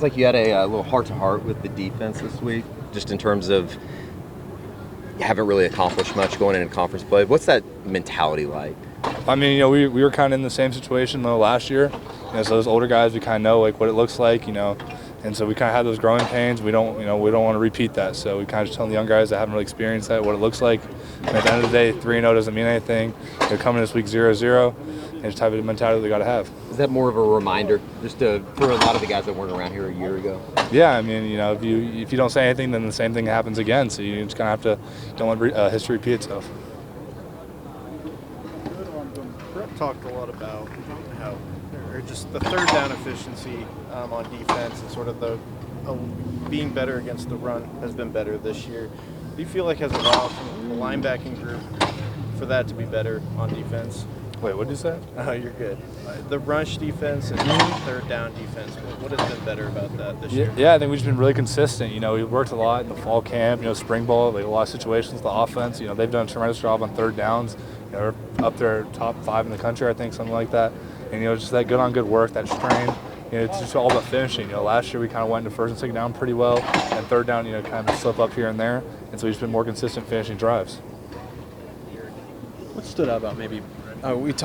like you had a little heart-to-heart with the defense this week, just in terms of you haven't really accomplished much going into conference play. What's that mentality like? I mean, we were kind of in the same situation though last year. So those older guys, we kind of know like what it looks like, and so we kind of had those growing pains. We don't want to repeat that. So we kind of just tell the young guys that haven't really experienced that what it looks like. And at the end of the day, 3-0 doesn't mean anything. They're coming this week 0-0, and it's the type of mentality they got to have. Is that more of a reminder, just for a lot of the guys that weren't around here a year ago? Yeah, I mean, if you don't say anything, then the same thing happens again. So you just kind of have to don't let history repeat itself. Brett talked a lot about how, or just the third down efficiency on defense and sort of the being better against the run has been better this year. Do you feel like has allowed from the linebacking group for that to be better on defense? Wait, what did you say? Oh, you're good. The rush defense and third down defense, what has been better about that this year? Yeah, I think we've just been really consistent. We worked a lot in the fall camp, spring ball, like a lot of situations, the offense. They've done a tremendous job on third downs. They're up there top 5 in the country, I think, something like that. And, just that good on good work, that strain. It's just all about finishing. Last year we kind of went into first and second down pretty well, and third down, kind of slip up here and there. And so we've just been more consistent finishing drives. What stood out about maybe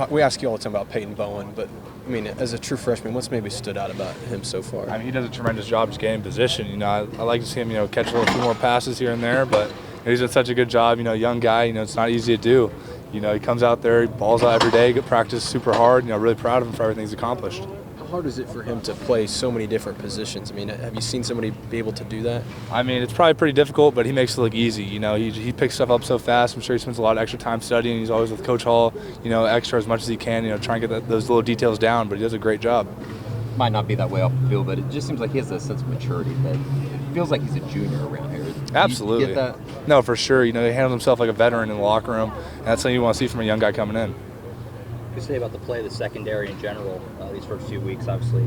we ask you all the time about Peyton Bowen, but I mean, as a true freshman, what's maybe stood out about him so far? I mean, he does a tremendous job just getting in position. I like to see him, catch a few more passes here and there, but he's done such a good job. Young guy, it's not easy to do. He comes out there, he balls out every day, practices super hard. Really proud of him for everything he's accomplished. How hard is it for him to play so many different positions? I mean, have you seen somebody be able to do that? I mean, it's probably pretty difficult, but he makes it look easy. He picks stuff up so fast. I'm sure he spends a lot of extra time studying. He's always with Coach Hall, extra as much as he can, trying to get those little details down, but he does a great job. Might not be that way off the field, but it just seems like he has a sense of maturity that feels like he's a junior around here. Absolutely. You get that? No, for sure. He handles himself like a veteran in the locker room, and that's something you want to see from a young guy coming in. What do you say about the play of the secondary in general these first few weeks? Obviously,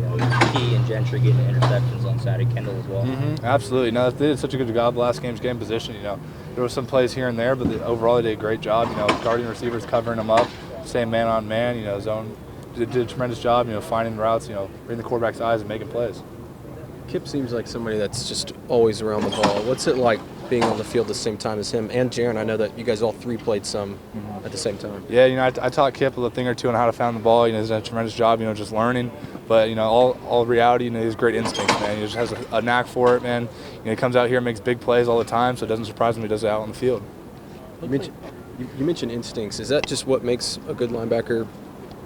Key and Gentry getting interceptions on Saturday, Kendall as well. Mm-hmm. Absolutely. No, they did such a good job last game's game position. There were some plays here and there, but overall they did a great job. Guarding receivers, covering them up, staying man on man. Zone did a tremendous job. Finding routes. Reading the quarterback's eyes and making plays. Kip seems like somebody that's just always around the ball. What's it like being on the field at the same time as him and Jaron? I know that you guys all three played some at the same time. Yeah, I taught Kip a thing or two on how to find the ball. He's done a tremendous job, just learning. But, all reality, he has great instincts, man. He just has a knack for it, man. He comes out here and makes big plays all the time, so it doesn't surprise him he does it out on the field. You mentioned instincts. Is that just what makes a good linebacker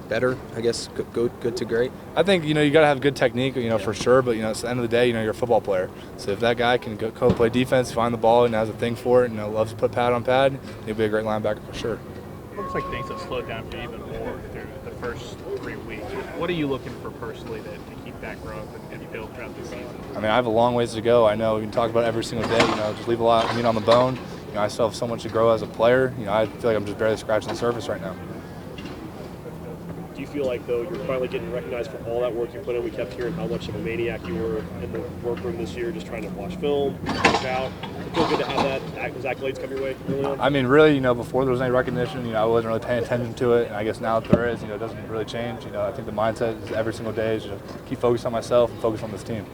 better, I guess, good to great? I think, you got to have good technique, for sure, but, at the end of the day, you're a football player. So if that guy can go play defense, find the ball, and has a thing for it, and loves to put pad on pad, he'll be a great linebacker for sure. It looks like things have slowed down for you even more through the first 3 weeks. What are you looking for personally to keep that growth and build throughout the season? I mean, I have a long ways to go. I know we can talk about it every single day, just leave a lot of meat on the bone. I still have so much to grow as a player. I feel like I'm just barely scratching the surface right now. Do you feel like, though, you're finally getting recognized for all that work you put in? We kept hearing how much of a maniac you were in the workroom this year, just trying to watch film, work out. It feels good to have those accolades come your way early on? I mean, really, before there was any recognition, I wasn't really paying attention to it. And I guess now that there is, it doesn't really change. I think the mindset is every single day is just keep focused on myself and focus on this team.